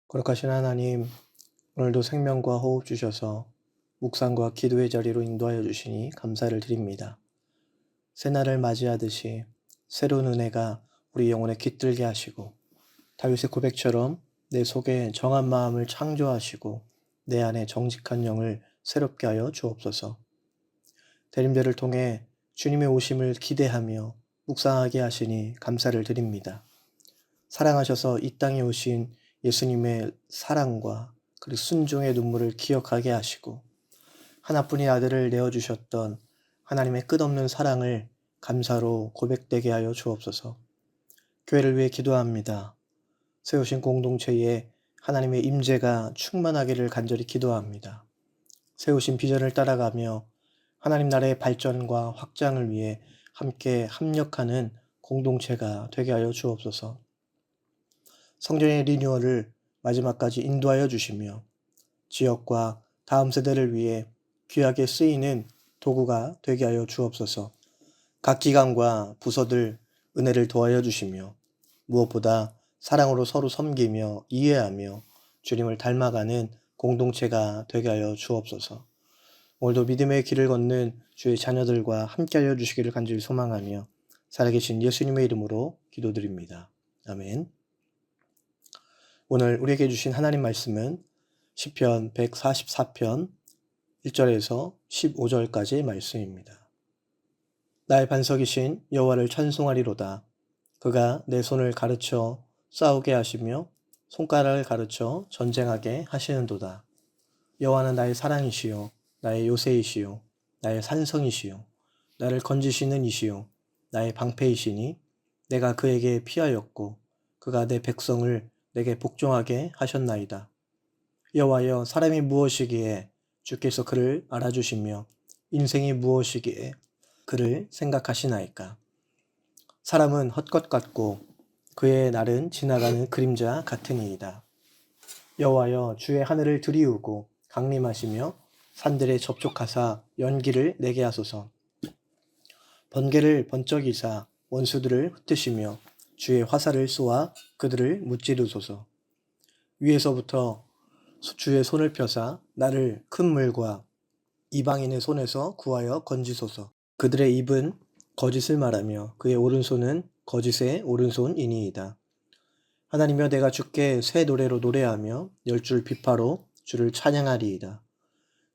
거룩하신 하나님, 오늘도 생명과 호흡 주셔서 묵상과 기도의 자리로 인도하여 주시니 감사를 드립니다. 새날을 맞이하듯이 새로운 은혜가 우리 영혼에 깃들게 하시고 다윗의 고백처럼 내 속에 정한 마음을 창조하시고 내 안에 정직한 영을 새롭게 하여 주옵소서. 대림절을 통해 주님의 오심을 기대하며 묵상하게 하시니 감사를 드립니다. 사랑하셔서 이 땅에 오신 예수님의 사랑과 그리고 순종의 눈물을 기억하게 하시고 하나뿐인 아들을 내어주셨던 하나님의 끝없는 사랑을 감사로 고백되게 하여 주옵소서. 교회를 위해 기도합니다. 세우신 공동체에 하나님의 임재가 충만하기를 간절히 기도합니다. 세우신 비전을 따라가며 하나님 나라의 발전과 확장을 위해 함께 합력하는 공동체가 되게 하여 주옵소서. 성전의 리뉴얼을 마지막까지 인도하여 주시며 지역과 다음 세대를 위해 귀하게 쓰이는 도구가 되게 하여 주옵소서. 각 기관과 부서들 은혜를 더하여 주시며 무엇보다 사랑으로 서로 섬기며 이해하며 주님을 닮아가는 공동체가 되게 하여 주옵소서. 오늘도 믿음의 길을 걷는 주의 자녀들과 함께하여 주시기를 간절히 소망하며 살아계신 예수님의 이름으로 기도드립니다. 아멘. 오늘 우리에게 주신 하나님 말씀은 시편 144편 1절에서 15절까지의 말씀입니다. 나의 반석이신 여호와를 찬송하리로다. 그가 내 손을 가르쳐 싸우게 하시며 손가락을 가르쳐 전쟁하게 하시는도다. 여호와는 나의 사랑이시요 나의 요새이시요 나의 산성이시요 나를 건지시는 이시요 나의 방패이시니 내가 그에게 피하였고 그가 내 백성을 내게 복종하게 하셨나이다. 여호와여, 사람이 무엇이기에 주께서 그를 알아주시며 인생이 무엇이기에 그를 생각하시나이까. 사람은 헛것 같고 그의 날은 지나가는 그림자 같으니이다. 여호와여, 주의 하늘을 들이우고 강림하시며 산들에 접촉하사 연기를 내게 하소서. 번개를 번쩍이사 원수들을 흩으시며 주의 화살을 쏘아 그들을 무찌르소서. 위에서부터 주의 손을 펴사 나를 큰 물과 이방인의 손에서 구하여 건지소서. 그들의 입은 거짓을 말하며 그의 오른손은 거짓의 오른손이니이다. 하나님여, 내가 주께 새 노래로 노래하며 열줄 비파로 주를 찬양하리이다.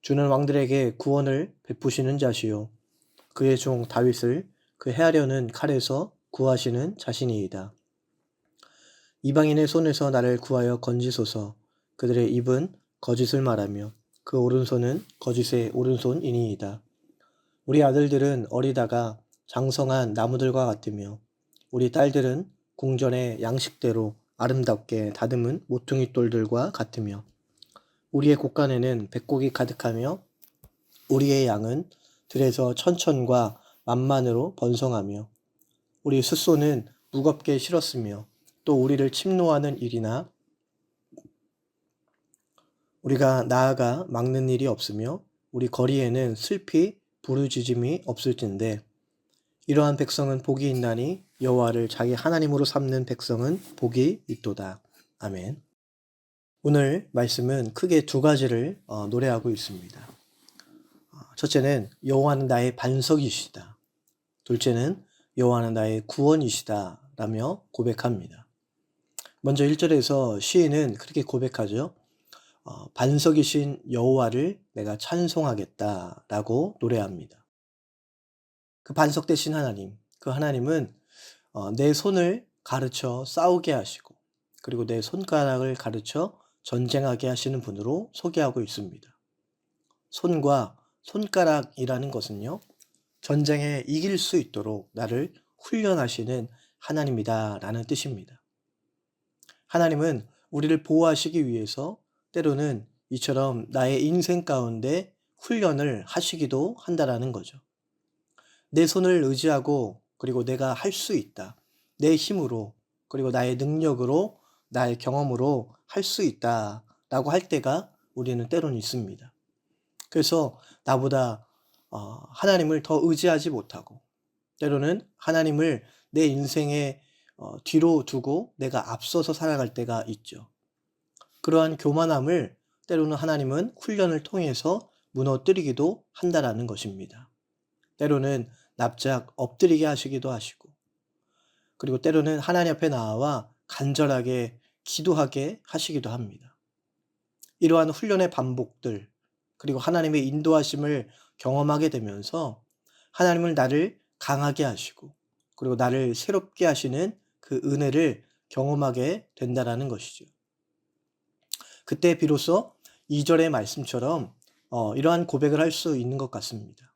주는 왕들에게 구원을 베푸시는 자시요 그의 종 다윗을 그 해하려는 칼에서 구하시는 자신이이다. 이방인의 손에서 나를 구하여 건지소서. 그들의 입은 거짓을 말하며 그 오른손은 거짓의 오른손이니이다. 우리 아들들은 어리다가 장성한 나무들과 같으며 우리 딸들은 궁전의 양식대로 아름답게 다듬은 모퉁이 돌들과 같으며 우리의 곳간에는 백곡이 가득하며 우리의 양은 들에서 천천과 만만으로 번성하며 우리 숫소는 무겁게 실었으며 또 우리를 침노하는 일이나 우리가 나아가 막는 일이 없으며 우리 거리에는 슬피 부르짖음이 없을진데 이러한 백성은 복이 있나니 여호와를 자기 하나님으로 삼는 백성은 복이 있도다. 아멘. 오늘 말씀은 크게 두 가지를 노래하고 있습니다. 첫째는 여호와는 나의 반석이시다. 둘째는 여호와는 나의 구원이시다 라며 고백합니다. 먼저 1절에서 시인은 그렇게 고백하죠. 반석이신 여호와를 내가 찬송하겠다 라고 노래합니다. 그 반석 되신 하나님, 그 하나님은 내 손을 가르쳐 싸우게 하시고 그리고 내 손가락을 가르쳐 전쟁하게 하시는 분으로 소개하고 있습니다. 손과 손가락이라는 것은요, 전쟁에 이길 수 있도록 나를 훈련하시는 하나님이다 라는 뜻입니다. 하나님은 우리를 보호하시기 위해서 때로는 이처럼 나의 인생 가운데 훈련을 하시기도 한다라는 거죠. 내 손을 의지하고 그리고 내가 할 수 있다. 내 힘으로 그리고 나의 능력으로 나의 경험으로 할 수 있다 라고 할 때가 우리는 때로는 있습니다. 그래서 나보다 하나님을 더 의지하지 못하고 때로는 하나님을 내 인생에 뒤로 두고 내가 앞서서 살아갈 때가 있죠. 그러한 교만함을 때로는 하나님은 훈련을 통해서 무너뜨리기도 한다라는 것입니다. 때로는 납작 엎드리게 하시기도 하시고, 그리고 때로는 하나님 앞에 나와 간절하게 기도하게 하시기도 합니다. 이러한 훈련의 반복들, 그리고 하나님의 인도하심을 경험하게 되면서 하나님은 나를 강하게 하시고, 그리고 나를 새롭게 하시는 그 은혜를 경험하게 된다라는 것이죠. 그때 비로소 2절의 말씀처럼 이러한 고백을 할 수 있는 것 같습니다.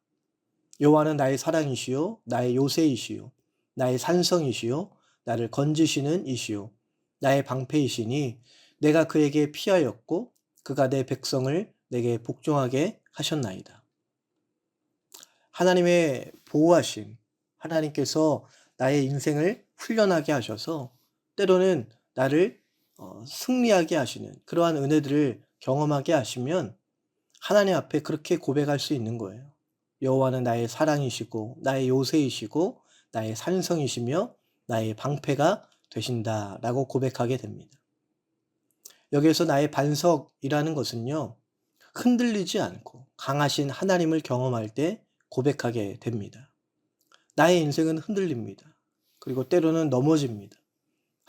여호와는 나의 사랑이시요 나의 요새이시요 나의 산성이시요 나를 건지시는 이시요 나의 방패이시니 내가 그에게 피하였고 그가 내 백성을 내게 복종하게 하셨나이다. 하나님의 보호하심, 하나님께서 나의 인생을 훈련하게 하셔서 때로는 나를 승리하게 하시는 그러한 은혜들을 경험하게 하시면 하나님 앞에 그렇게 고백할 수 있는 거예요. 여호와는 나의 사랑이시고 나의 요새이시고 나의 산성이시며 나의 방패가 되신다라고 고백하게 됩니다. 여기에서 나의 반석이라는 것은요, 흔들리지 않고 강하신 하나님을 경험할 때 고백하게 됩니다. 나의 인생은 흔들립니다. 그리고 때로는 넘어집니다.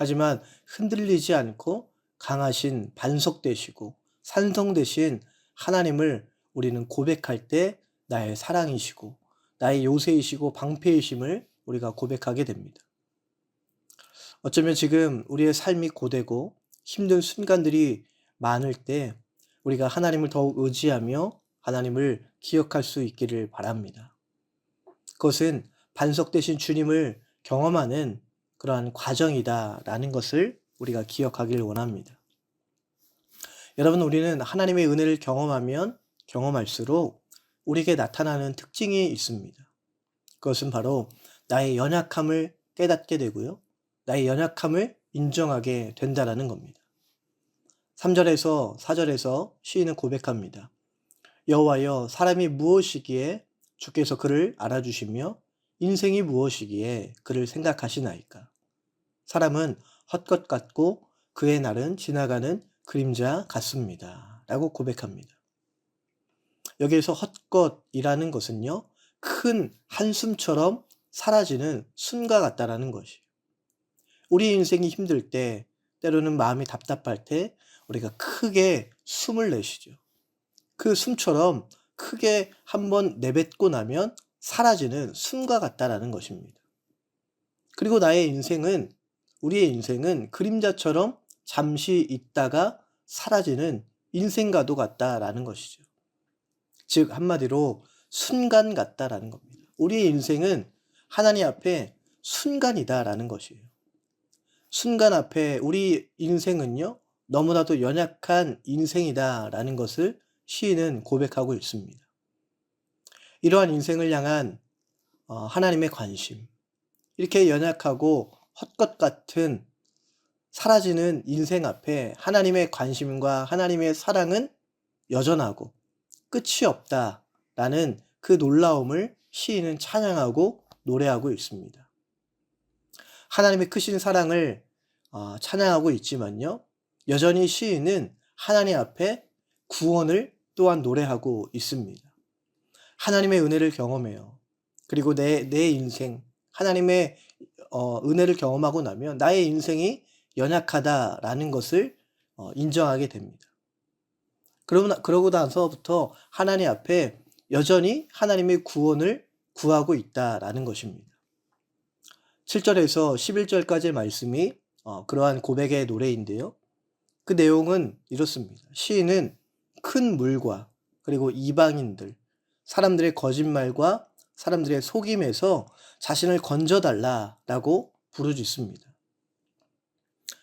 하지만 흔들리지 않고 강하신 반석 되시고 산성 되신 하나님을 우리는 고백할 때 나의 사랑이시고 나의 요새이시고 방패이심을 우리가 고백하게 됩니다. 어쩌면 지금 우리의 삶이 고되고 힘든 순간들이 많을 때 우리가 하나님을 더욱 의지하며 하나님을 기억할 수 있기를 바랍니다. 그것은 반석 되신 주님을 경험하는 그러한 과정이다라는 것을 우리가 기억하길 원합니다. 여러분, 우리는 하나님의 은혜를 경험하면 경험할수록 우리에게 나타나는 특징이 있습니다. 그것은 바로 나의 연약함을 깨닫게 되고요. 나의 연약함을 인정하게 된다라는 겁니다. 3절에서 4절에서 시인은 고백합니다. 여호와여, 사람이 무엇이기에 주께서 그를 알아주시며 인생이 무엇이기에 그를 생각하시나이까. 사람은 헛것 같고 그의 날은 지나가는 그림자 같습니다. 라고 고백합니다. 여기에서 헛것이라는 것은요, 큰 한숨처럼 사라지는 숨과 같다라는 것이에요. 우리 인생이 힘들 때, 때로는 마음이 답답할 때 우리가 크게 숨을 내쉬죠. 그 숨처럼 크게 한번 내뱉고 나면 사라지는 숨과 같다라는 것입니다. 그리고 우리의 인생은 그림자처럼 잠시 있다가 사라지는 인생과도 같다라는 것이죠. 즉 한마디로 순간 같다라는 겁니다. 우리의 인생은 하나님 앞에 순간이다라는 것이에요. 순간 앞에 우리 인생은요, 너무나도 연약한 인생이다라는 것을 시인은 고백하고 있습니다. 이러한 인생을 향한 하나님의 관심, 이렇게 연약하고 헛것 같은 사라지는 인생 앞에 하나님의 관심과 하나님의 사랑은 여전하고 끝이 없다라는 그 놀라움을 시인은 찬양하고 노래하고 있습니다. 하나님의 크신 사랑을 찬양하고 있지만요, 여전히 시인은 하나님 앞에 구원을 또한 노래하고 있습니다. 하나님의 은혜를 경험해요. 그리고 내 인생, 하나님의 은혜를 경험하고 나면 나의 인생이 연약하다라는 것을 인정하게 됩니다. 그러고 나서부터 하나님 앞에 여전히 하나님의 구원을 구하고 있다라는 것입니다. 7절에서 11절까지의 말씀이 그러한 고백의 노래인데요. 그 내용은 이렇습니다. 시인은 큰 물과 그리고 이방인들, 사람들의 거짓말과 사람들의 속임에서 자신을 건져달라라고 부르짖습니다.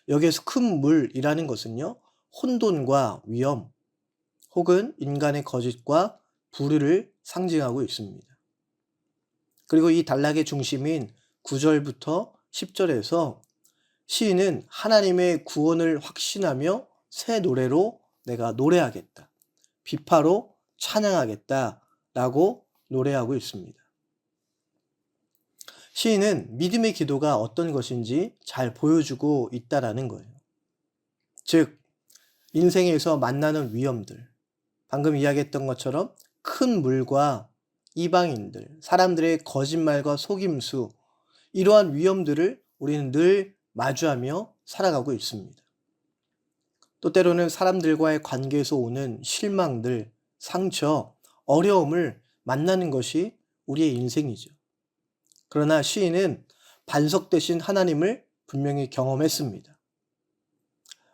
여기에서 큰 물이라는 것은요, 혼돈과 위험, 혹은 인간의 거짓과 불의를 상징하고 있습니다. 그리고 이 단락의 중심인 9절부터 10절에서 시인은 하나님의 구원을 확신하며 새 노래로 내가 노래하겠다, 비파로 찬양하겠다 라고 노래하고 있습니다. 시인은 믿음의 기도가 어떤 것인지 잘 보여주고 있다라는 거예요. 즉 인생에서 만나는 위험들, 방금 이야기했던 것처럼 큰 물과 이방인들, 사람들의 거짓말과 속임수, 이러한 위험들을 우리는 늘 마주하며 살아가고 있습니다. 또 때로는 사람들과의 관계에서 오는 실망들, 상처, 어려움을 만나는 것이 우리의 인생이죠. 그러나 시인은 반석 되신 하나님을 분명히 경험했습니다.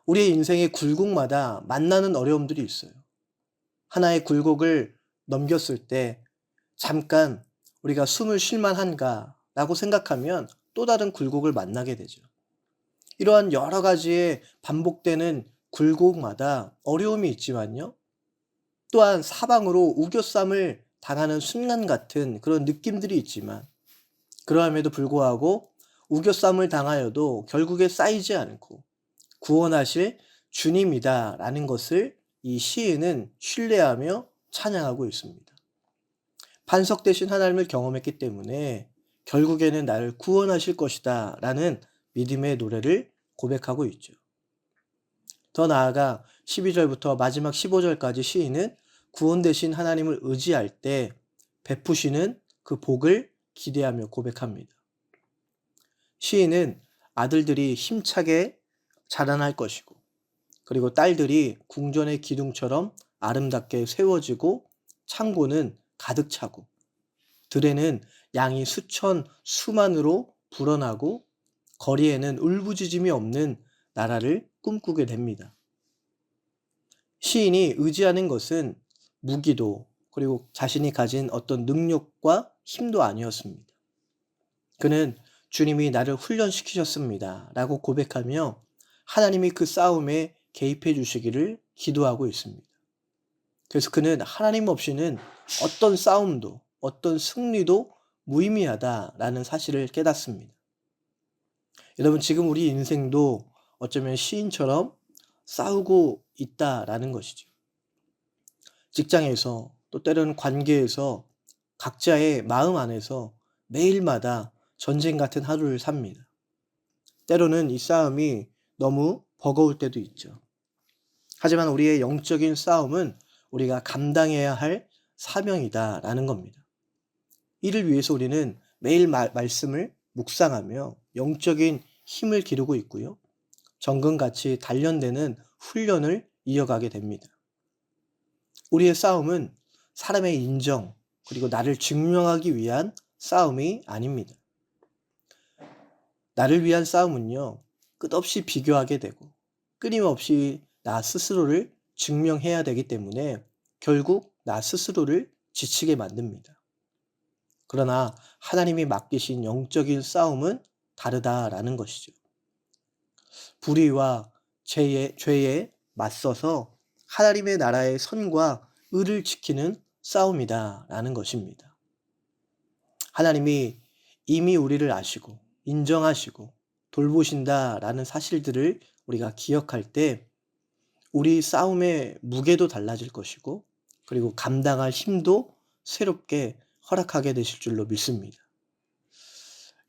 우리의 인생의 굴곡마다 만나는 어려움들이 있어요. 하나의 굴곡을 넘겼을 때 잠깐 우리가 숨을 쉴만 한가 라고 생각하면 또 다른 굴곡을 만나게 되죠. 이러한 여러 가지의 반복되는 굴곡마다 어려움이 있지만요. 또한 사방으로 우겨쌈을 당하는 순간 같은 그런 느낌들이 있지만 그러함에도 불구하고 우겨쌈을 당하여도 결국에 쌓이지 않고 구원하실 주님이다라는 것을 이 시인은 신뢰하며 찬양하고 있습니다. 반석 되신 하나님을 경험했기 때문에 결국에는 나를 구원하실 것이다 라는 믿음의 노래를 고백하고 있죠. 더 나아가 12절부터 마지막 15절까지 시인은 구원 되신 하나님을 의지할 때 베푸시는 그 복을 기대하며 고백합니다. 시인은 아들들이 힘차게 자라날 것이고 그리고 딸들이 궁전의 기둥처럼 아름답게 세워지고 창고는 가득 차고 들에는 양이 수천 수만으로 불어나고 거리에는 울부짖음이 없는 나라를 꿈꾸게 됩니다. 시인이 의지하는 것은 무기도 그리고 자신이 가진 어떤 능력과 힘도 아니었습니다. 그는 주님이 나를 훈련시키셨습니다 라고 고백하며 하나님이 그 싸움에 개입해 주시기를 기도하고 있습니다. 그래서 그는 하나님 없이는 어떤 싸움도 어떤 승리도 무의미하다라는 사실을 깨닫습니다. 여러분 지금 우리 인생도 어쩌면 시인처럼 싸우고 있다라는 것이죠. 직장에서 또 때로는 관계에서 각자의 마음 안에서 매일마다 전쟁 같은 하루를 삽니다. 때로는 이 싸움이 너무 버거울 때도 있죠. 하지만 우리의 영적인 싸움은 우리가 감당해야 할 사명이다라는 겁니다. 이를 위해서 우리는 매일 말씀을 묵상하며 영적인 힘을 기르고 있고요. 정금같이 단련되는 훈련을 이어가게 됩니다. 우리의 싸움은 사람의 인정 그리고 나를 증명하기 위한 싸움이 아닙니다. 나를 위한 싸움은요. 끝없이 비교하게 되고 끊임없이 나 스스로를 증명해야 되기 때문에 결국 나 스스로를 지치게 만듭니다. 그러나 하나님이 맡기신 영적인 싸움은 다르다라는 것이죠. 불의와 죄에 맞서서 하나님의 나라의 선과 의를 지키는 싸움이다라는 것입니다. 하나님이 이미 우리를 아시고 인정하시고 돌보신다라는 사실들을 우리가 기억할 때 우리 싸움의 무게도 달라질 것이고 그리고 감당할 힘도 새롭게 허락하게 되실 줄로 믿습니다.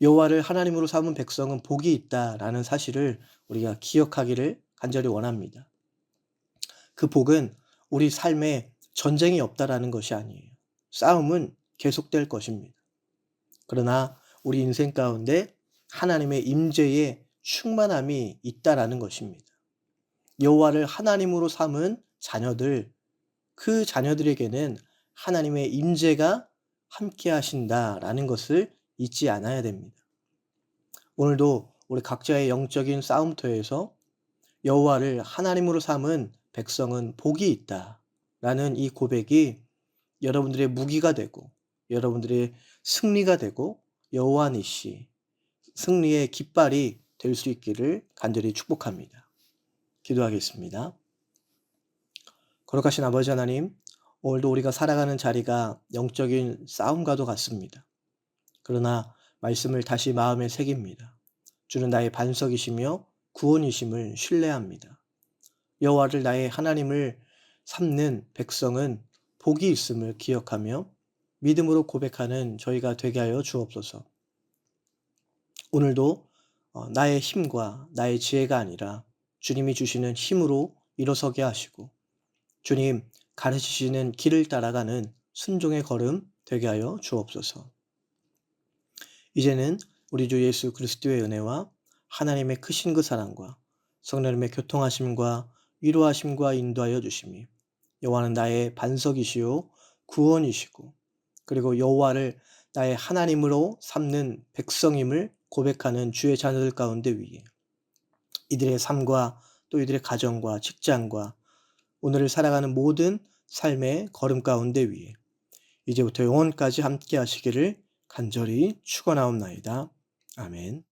여호와를 하나님으로 삼은 백성은 복이 있다라는 사실을 우리가 기억하기를 간절히 원합니다. 그 복은 우리 삶에 전쟁이 없다라는 것이 아니에요. 싸움은 계속될 것입니다. 그러나 우리 인생 가운데 하나님의 임재의 충만함이 있다라는 것입니다. 여호와를 하나님으로 삼은 자녀들, 그 자녀들에게는 하나님의 임재가 함께 하신다라는 것을 잊지 않아야 됩니다. 오늘도 우리 각자의 영적인 싸움터에서 여호와를 하나님으로 삼은 백성은 복이 있다라는 이 고백이 여러분들의 무기가 되고 여러분들의 승리가 되고 여호와 니시 승리의 깃발이 될 수 있기를 간절히 축복합니다. 기도하겠습니다. 거룩하신 아버지 하나님, 오늘도 우리가 살아가는 자리가 영적인 싸움과도 같습니다. 그러나 말씀을 다시 마음에 새깁니다. 주는 나의 반석이시며 구원이심을 신뢰합니다. 여호와를 나의 하나님을 삼는 백성은 복이 있음을 기억하며 믿음으로 고백하는 저희가 되게 하여 주옵소서. 오늘도 나의 힘과 나의 지혜가 아니라 주님이 주시는 힘으로 일어서게 하시고 주님 가르치시는 길을 따라가는 순종의 걸음 되게 하여 주옵소서. 이제는 우리 주 예수 그리스도의 은혜와 하나님의 크신 그 사랑과 성령님의 교통하심과 위로하심과 인도하여 주심이 여호와는 나의 반석이시요 구원이시고 그리고 여호와를 나의 하나님으로 삼는 백성임을 고백하는 주의 자녀들 가운데 위에 이들의 삶과 또 이들의 가정과 직장과 오늘을 살아가는 모든 삶의 걸음 가운데 위에 이제부터 영원까지 함께 하시기를 간절히 축원하옵나이다. 아멘.